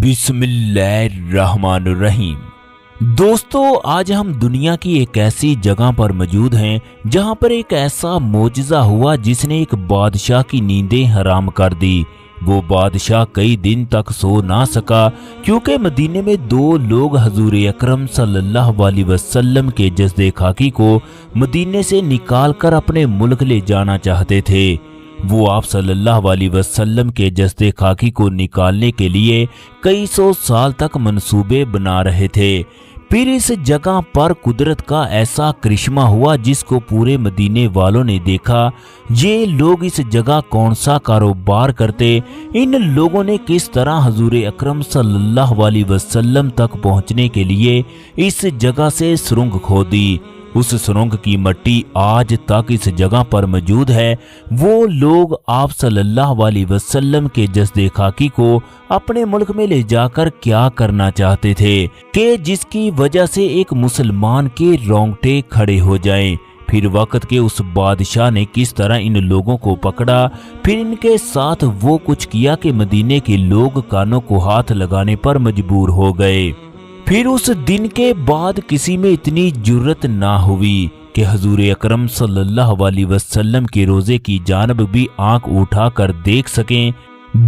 बिस्मिल्लाहिर्रहमानिर्रहीम। दोस्तों, आज हम दुनिया की एक ऐसी जगह पर मौजूद हैं जहां पर एक ऐसा मोजज़ा हुआ जिसने एक बादशाह की नींदें हराम कर दी। वो बादशाह कई दिन तक सो ना सका क्योंकि मदीने में दो लोग हजूर अकरम सल्लल्लाहु अलैहि वसल्लम के जस्दे खाकी को मदीने से निकाल कर अपने मुल्क ले जाना चाहते थे। वो आप सल्लल्लाहु अलैहि वसल्लम के जस्दे खाकी को निकालने के लिए कई सौ साल तक मंसूबे बना रहे थे। फिर इस जगह पर कुदरत का ऐसा करिश्मा हुआ जिसको पूरे मदीने वालों ने देखा। ये लोग इस जगह कौन सा कारोबार करते, इन लोगों ने किस तरह हजूर अकरम सल्लल्लाहु अलैहि वसल्लम तक पहुंचने के लिए इस जगह से सुरंग खोदी। उस सुरंग की मिट्टी आज तक इस जगह पर मौजूद है। वो लोग आप सल्लल्लाहु अलैहि वसल्लम के जस्दे खाकी को अपने मुल्क में ले जाकर क्या करना चाहते थे कि जिसकी वजह से एक मुसलमान के रोंगटे खड़े हो जाएं। फिर वक्त के उस बादशाह ने किस तरह इन लोगों को पकड़ा, फिर इनके साथ वो कुछ किया कि मदीने के लोग कानों को हाथ लगाने पर मजबूर हो गए। फिर उस दिन के बाद किसी में इतनी जुर्रत ना हुई कि हजूर अकरम सल्लल्लाहु अलैहि वसल्लम के रोजे की जानब भी आंख उठाकर देख सकें।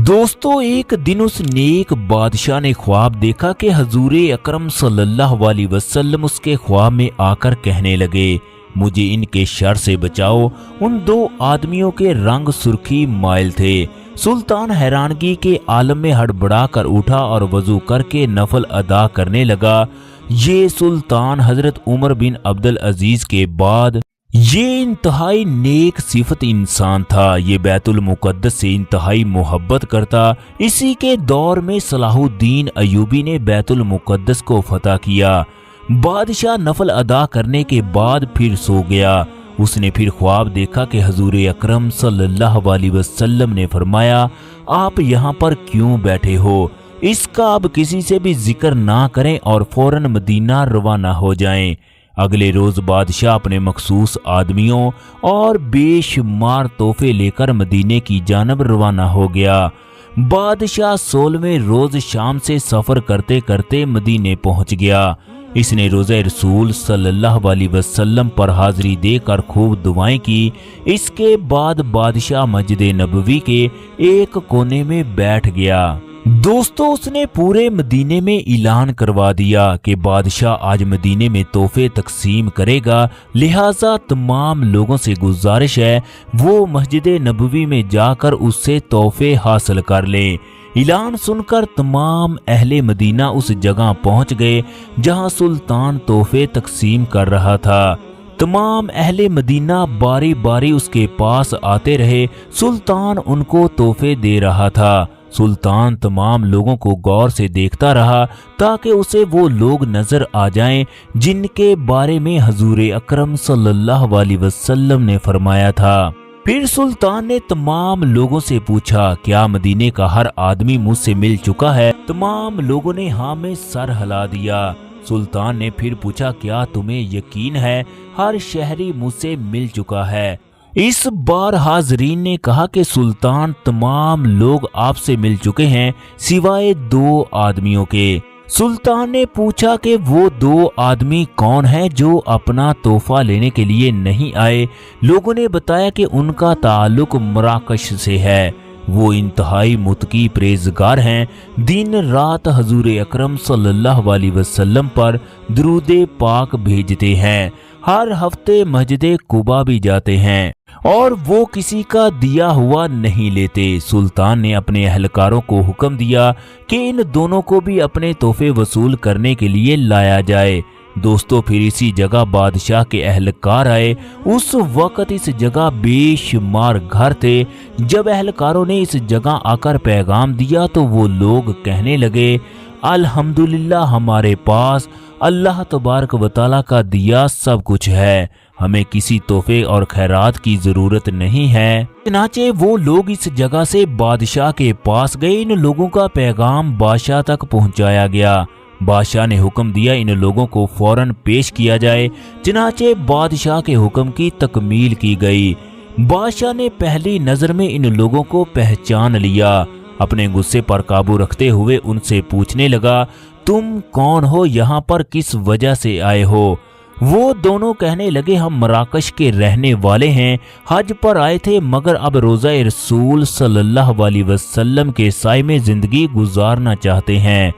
दोस्तों, एक दिन उस नेक बादशाह ने ख्वाब देखा कि हजूर अकरम सल्लल्लाहु अलैहि वसल्लम उसके ख्वाब में आकर कहने लगे, मुझे इनके शर से बचाओ। उन दो आदमियों के रंग सुर्खी माइल थे। सुल्तान हैरानगी के आलम में हड़बड़ा कर उठा और वजू करके नफल अदा करने लगा। ये सुल्तान हजरत उमर बिन अब्दुल अजीज के बाद ये इंतहाई नेक सिफत इंसान था। ये बैतुल मुकद्दस से इंतहाई मोहब्बत करता। इसी के दौर में सलाहुद्दीन अयूबी ने बैतुल मुकद्दस को फतह किया। बादशाह नफल अदा करने के बाद फिर सो गया। उसने फिर ख्वाब देखा कि हजूर अकरम सल्लल्लाहु अलैहि वसल्लम ने फरमाया, आप यहाँ पर क्यों बैठे हो? इसका अब किसी से भी जिक्र ना करें और फौरन मदीना रवाना हो जाएं। अगले रोज बादशाह अपने मखसूस आदमियों और बेशुमार तोहफे लेकर मदीने की जानब रवाना हो गया। बादशाह 16वें रोज शाम से सफर करते करते मदीने पहुंच गया। इसने रोज़े रसूल सल्लल्लाहु अलैहि वसल्लम पर हाजिरी देकर खूब दुआएं की। इसके बाद बादशाह मस्जिद नबवी के एक कोने में बैठ गया। दोस्तों, उसने पूरे मदीने में ऐलान करवा दिया कि बादशाह आज मदीने में तोहफे तकसीम करेगा, लिहाजा तमाम लोगों से गुजारिश है वो मस्जिद नबवी में जाकर उससे तोहफे हासिल कर लें। ऐलान सुनकर तमाम अहले मदीना उस जगह पहुंच गए जहां सुल्तान तोहफे तकसीम कर रहा था। तमाम अहले मदीना बारी बारी उसके पास आते रहे। सुल्तान उनको तोहफे दे रहा था। सुल्तान तमाम लोगों को गौर से देखता रहा ताकि उसे वो लोग नजर आ जाएं जिनके बारे में हजूर अकरम सल्लल्लाहु अलैहि वसल्लम ने फरमाया था। फिर सुल्तान ने तमाम लोगों से पूछा, क्या मदीने का हर आदमी मुझसे मिल चुका है? तमाम लोगों ने हाँ में सर हिला दिया। सुल्तान ने फिर पूछा, क्या तुम्हें यकीन है हर शहरी मुझसे मिल चुका है? इस बार हाजरीन ने कहा कि सुल्तान, तमाम लोग आपसे मिल चुके हैं सिवाय दो आदमियों के। सुल्तान ने पूछा कि वो दो आदमी कौन हैं जो अपना तोहफा लेने के लिए नहीं आए? लोगों ने बताया कि उनका ताल्लुक मराकश से है। वो इंतहाई मुत्की परहेज़गार हैं। दिन रात हजूर अकरम सल्लल्लाहु अलैहि वसल्लम पर दुरूदे पाक भेजते हैं। हर हफ्ते मस्जिद कुबा भी जाते हैं और वो किसी का दिया हुआ नहीं लेते। सुल्तान ने अपने अहलकारों को हुक्म दिया कि इन दोनों को भी अपने तोहफे वसूल करने के लिए लाया जाए। दोस्तों, फिर इसी जगह बादशाह के अहलकार आए। उस वक्त इस जगह बेशुमार घर थे। जब अहलकारों ने इस जगह आकर पैगाम दिया तो वो लोग कहने लगे, अल्हम्दुलिल्लाह, हमारे पास अल्लाह तबारक व तआला का दिया सब कुछ है, हमें किसी तोहफे और खैरात की जरूरत नहीं है। चनाचे वो लोग इस जगह से बादशाह के पास गए। इन लोगों का पैगाम बादशाह तक पहुंचाया गया। बादशाह ने हुक्म दिया इन लोगों को फौरन पेश किया जाए। चनाचे बादशाह के हुक्म की तकमील की गई। बादशाह ने पहली नजर में इन लोगों को पहचान लिया। अपने गुस्से पर काबू रखते हुए उनसे पूछने लगा, तुम कौन हो, यहाँ पर किस वजह से आए हो? वो दोनों कहने लगे, हम मराकश के रहने वाले हैं, हज पर आए थे, मगर अब रोज़ा रसूल सल्लल्लाहु अलैहि वसल्लम के साए में जिंदगी गुजारना चाहते हैं।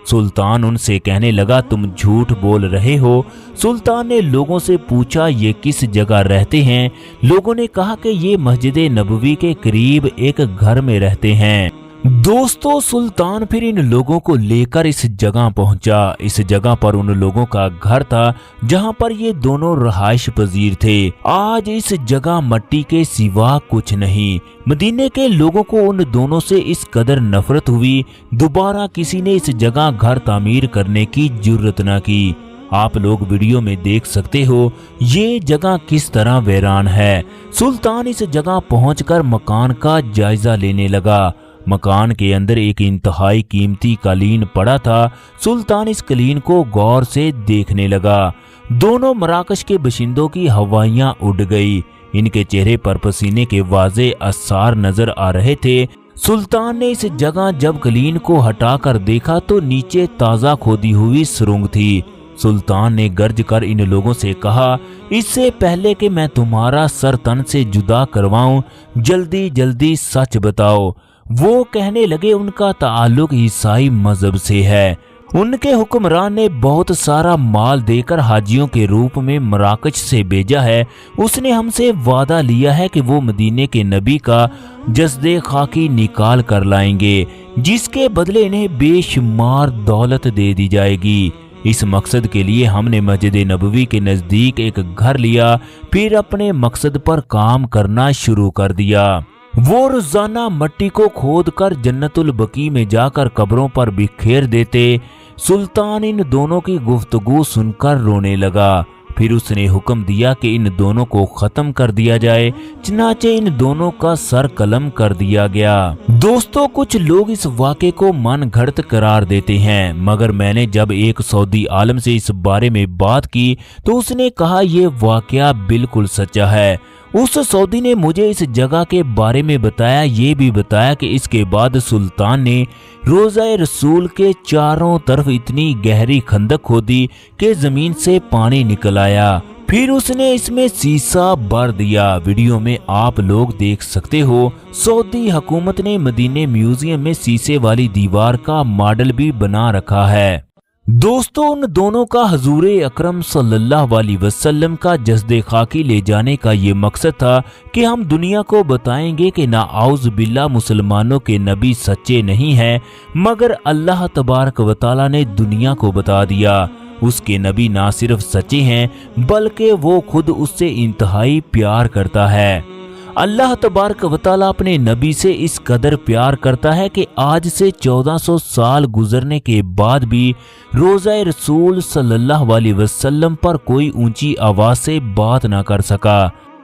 सुल्तान उनसे कहने लगा, तुम झूठ बोल रहे हो। सुल्तान ने लोगों से पूछा, ये किस जगह रहते हैं? लोगों ने कहा कि ये मस्जिद नबवी के करीब एक घर में रहते हैं। दोस्तों, सुल्तान फिर इन लोगों को लेकर इस जगह पहुंचा। इस जगह पर उन लोगों का घर था जहां पर ये दोनों रहाइश पजीर थे। आज इस जगह मट्टी के सिवा कुछ नहीं। मदीने के लोगों को उन दोनों से इस कदर नफरत हुई, दोबारा किसी ने इस जगह घर तामीर करने की जुर्रत न की। आप लोग वीडियो में देख सकते हो ये जगह किस तरह वीरान है। सुल्तान इस जगह पहुंचकर मकान का जायजा लेने लगा। मकान के अंदर एक इंतहाई कीमती कालीन पड़ा था। सुल्तान इस कालीन को गौर से देखने लगा। दोनों मराकश के बशिंदों की हवाइयां उड़ गई। इनके चेहरे पर पसीने के वाज़े आसार नजर आ रहे थे। सुल्तान ने इस जगह जब कालीन को हटाकर देखा तो नीचे ताज़ा खोदी हुई सुरंग थी। सुल्तान ने गर्ज कर इन लोगों से कहा, इससे पहले कि मैं तुम्हारा सर तन से जुदा करवाऊं, जल्दी जल्दी सच बताओ। वो कहने लगे, उनका ताल्लुक ईसाई मजहब से है। उनके हुक्मरान ने बहुत सारा माल देकर हाजियों के रूप में मराकश से भेजा है। उसने हमसे वादा लिया है कि वो मदीने के नबी का जस्दे खाकी निकाल कर लाएंगे, जिसके बदले इन्हें बेशुमार दौलत दे दी जाएगी। इस मकसद के लिए हमने मस्जिद नबवी के नजदीक एक घर लिया, फिर अपने मकसद पर काम करना शुरू कर दिया। वो रोजाना मट्टी को खोद कर जन्नतुल बकी में जाकर कब्रों पर बिखेर देते। सुल्तान इन दोनों की गुफ्तगू सुनकर रोने लगा। फिर उसने हुक्म दिया कि इन दोनों को खत्म कर दिया जाए। चनाचे इन दोनों का सर कलम कर दिया गया। दोस्तों, कुछ लोग इस वाक़े को मन घड़त करार देते हैं, मगर मैंने जब एक सऊदी आलम से इस बारे में बात की तो उसने कहा यह वाक़या बिल्कुल सच्चा है। उस सऊदी ने मुझे इस जगह के बारे में बताया। ये भी बताया कि इसके बाद सुल्तान ने रोज़ा रसूल के चारों तरफ इतनी गहरी खंदक खोदी कि जमीन से पानी निकल आया। फिर उसने इसमें शीशा भर दिया। वीडियो में आप लोग देख सकते हो सऊदी हुकूमत ने मदीने म्यूजियम में शीशे वाली दीवार का मॉडल भी बना रखा है। दोस्तों, उन दोनों का हजूर अकरम सल्लल्लाहु अलैहि वसल्लम का जस्दे खाकी ले जाने का ये मकसद था कि हम दुनिया को बताएंगे कि ना आउज़ बिल्ला मुसलमानों के नबी सच्चे नहीं हैं, मगर अल्लाह तबारक व तआला ने दुनिया को बता दिया उसके नबी ना सिर्फ सच्चे हैं बल्कि वो खुद उससे इंतहाई प्यार करता है। अल्लाह तबारक व तआला अपने नबी से इस कदर प्यार करता है कि आज से 1400 साल गुजरने के बाद भी रोज़ा रसूल सल्लल्लाहु अलैहि वसल्लम पर कोई ऊंची आवाज से बात ना कर सका।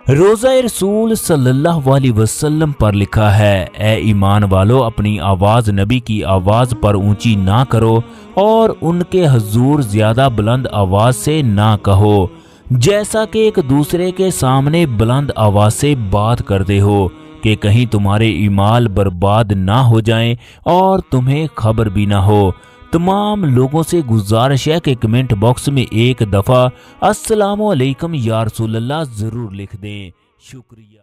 रोज़ा रसूल सल्लल्लाहु अलैहि वसल्लम पर लिखा है, ए ईमान वालो, अपनी आवाज नबी की आवाज पर ऊंची ना करो और उनके हुजूर ज्यादा बुलंद आवाज से ना कहो, जैसा कि एक दूसरे के सामने बुलंद आवाज से बात करते हो कि कहीं तुम्हारे ईमाल बर्बाद ना हो जाएं और तुम्हें खबर भी ना हो। तमाम लोगों से गुजारिश है कि कमेंट बॉक्स में एक दफ़ा अस्सलामु अलैकुम या रसूलल्लाह ज़रूर लिख दें। शुक्रिया।